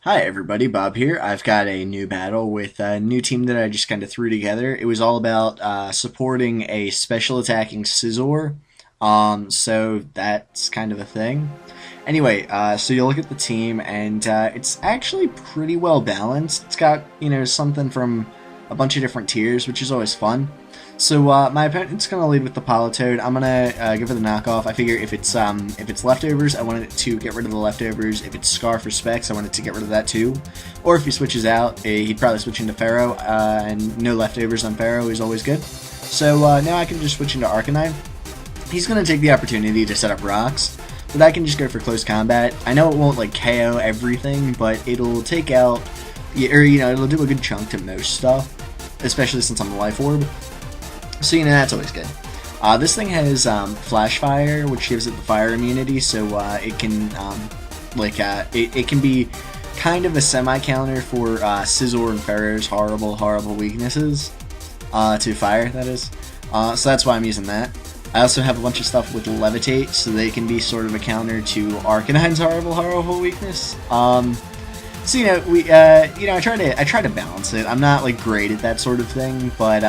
Hi everybody, Bob here. I've got a new battle with a new team that I just kind of threw together. It was all about supporting a special attacking Scizor, so that's kind of a thing. Anyway, so you look at the team and it's actually pretty well balanced. It's got, something from a bunch of different tiers, which is always fun. So my opponent's gonna lead with the Politoed. I'm gonna give her the knockoff. I figure if it's leftovers, I wanted it to get rid of the leftovers. If it's Scarf or Specs, I wanted to get rid of that too. Or if he switches out, he'd probably switch into Pharaoh, and no leftovers on Pharaoh is always good. So now I can just switch into Arcanine. He's gonna take the opportunity to set up rocks, but I can just go for close combat. I know it won't like KO everything, but it'll take out, or it'll do a good chunk to most stuff, especially since I'm a Life Orb. So, that's always good. This thing has Flash Fire, which gives it the fire immunity, so it can, it can be kind of a semi-counter for Scizor and Pharaoh's horrible weaknesses to fire, that is. So that's why I'm using that. I also have a bunch of stuff with Levitate, so they can be sort of a counter to Arcanine's horrible weakness. So, I try to balance it. I'm not, great at that sort of thing, but,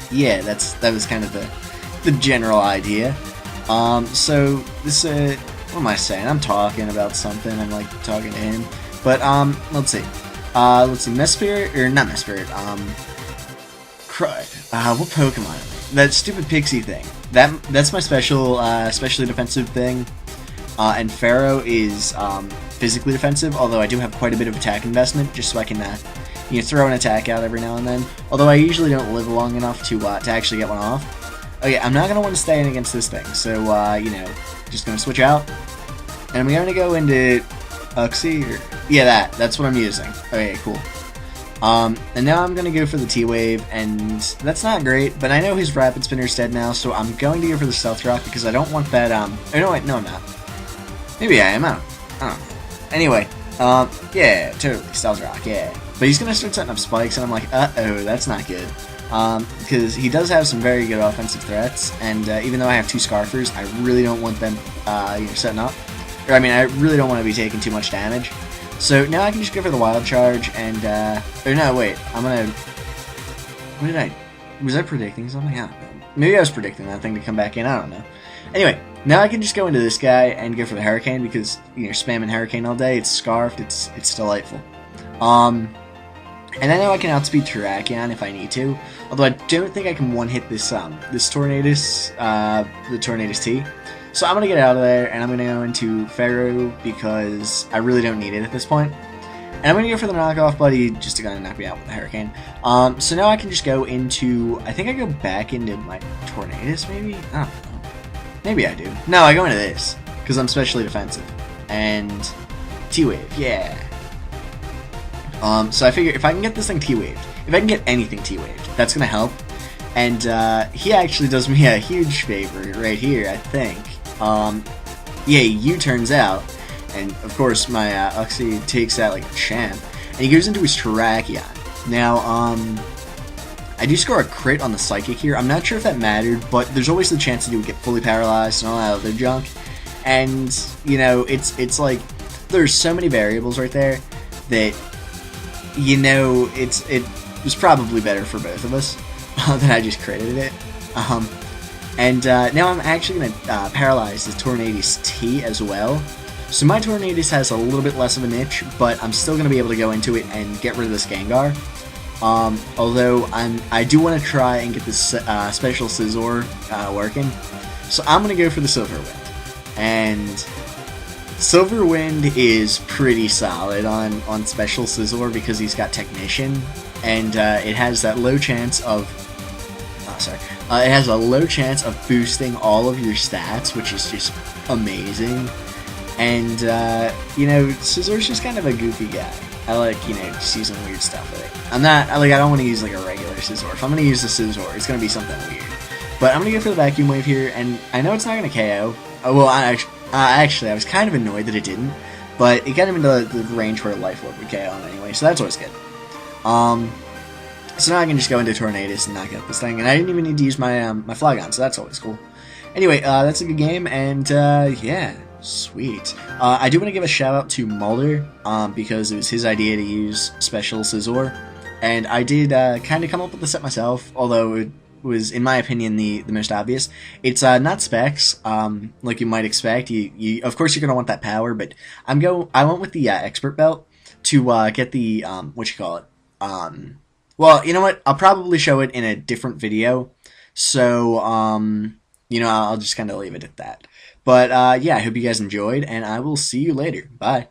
yeah, that was kind of the general idea. So this what am I saying? I'm talking about something. I'm talking to him. But let's see. Mesprit or not Mesprit. What Pokemon? That stupid Pixie thing. That's my specially defensive thing. And Pharaoh is physically defensive. Although I do have quite a bit of attack investment, just so I can throw an attack out every now and then. Although I usually don't live long enough to actually get one off. Okay, I'm not going to want to stay in against this thing, so, just going to switch out. And I'm going to go into Uxie, or, yeah, that's what I'm using. Okay, cool. And now I'm going to go for the T-Wave, and that's not great, but I know his Rapid Spinner's dead now, so I'm going to go for the Stealth Rock, because I don't want that, oh, no, wait, no, I'm not. Maybe I am, I don't know. Anyway, yeah, totally, Stealth Rock, yeah. But he's going to start setting up spikes, and I'm like, uh-oh, that's not good. Because he does have some very good offensive threats, and even though I have two Scarfers, I really don't want them setting up. Or, I mean, I really don't want to be taking too much damage. So now I can just go for the Wild Charge, and, or no, wait, I'm going to... Was I predicting something? I don't know. Maybe I was predicting that thing to come back in, I don't know. Anyway, now I can just go into this guy and go for the Hurricane, because, spamming Hurricane all day, it's Scarfed, it's delightful. And I know I can outspeed Terrakion if I need to, although I don't think I can one-hit this Tornadus, the Tornadus T. So I'm gonna get out of there, and I'm gonna go into Pharaoh, because I really don't need it at this point. And I'm gonna go for the knockoff buddy, just to kind of knock me out with the Hurricane. So now I can just go into, I think I go back into my Tornadus, maybe? I don't know. Maybe I do. No, I go into this, because I'm specially defensive. And T-Wave, yeah. So I figure if I can get this thing T-Waved, if I can get anything T-Waved, that's going to help. And he actually does me a huge favor right here, I think. Yeah, he U-turns out, and of course my Uxie takes that like a champ, and he goes into his Terrakion. Now, I do score a crit on the Psychic here. I'm not sure if that mattered, but there's always the chance that he would get fully paralyzed and all that other junk. And, it's like, there's so many variables right there that... it was probably better for both of us that I just credited it. And now I'm actually going to paralyze the Tornadus T as well. So my Tornadus has a little bit less of a niche, but I'm still going to be able to go into it and get rid of this Gengar. Although I do want to try and get this special Scizor working. So I'm going to go for the Silver Wind. And... Silver Wind is pretty solid on Special Scizor because he's got Technician, and it has that low chance of... it has a low chance of boosting all of your stats, which is just amazing. And, Scizor's just kind of a goofy guy. I like, just using weird stuff with it. I don't want to use, a regular Scizor. If I'm going to use the Scizor, it's going to be something weird. But I'm going to go for the Vacuum Wave here, and I know it's not going to KO. Oh, well, actually, I was kind of annoyed that it didn't, but it got him into the range where Life Orb would KO him anyway, so that's always good. So now I can just go into Tornadus and knock out this thing, and I didn't even need to use my my Flygon, so that's always cool. Anyway, that's a good game, and yeah, Sweet. I do want to give a shout out to Mulder because it was his idea to use special scissor, and I did kind of come up with the set myself, although it was, in my opinion, the most obvious. It's not specs, like you might expect. You of course you're gonna want that power, but I went with the expert belt to get the what you call it. Well, you know what? I'll probably show it in a different video, so I'll just kind of leave it at that. But yeah, I hope you guys enjoyed, and I will see you later. Bye.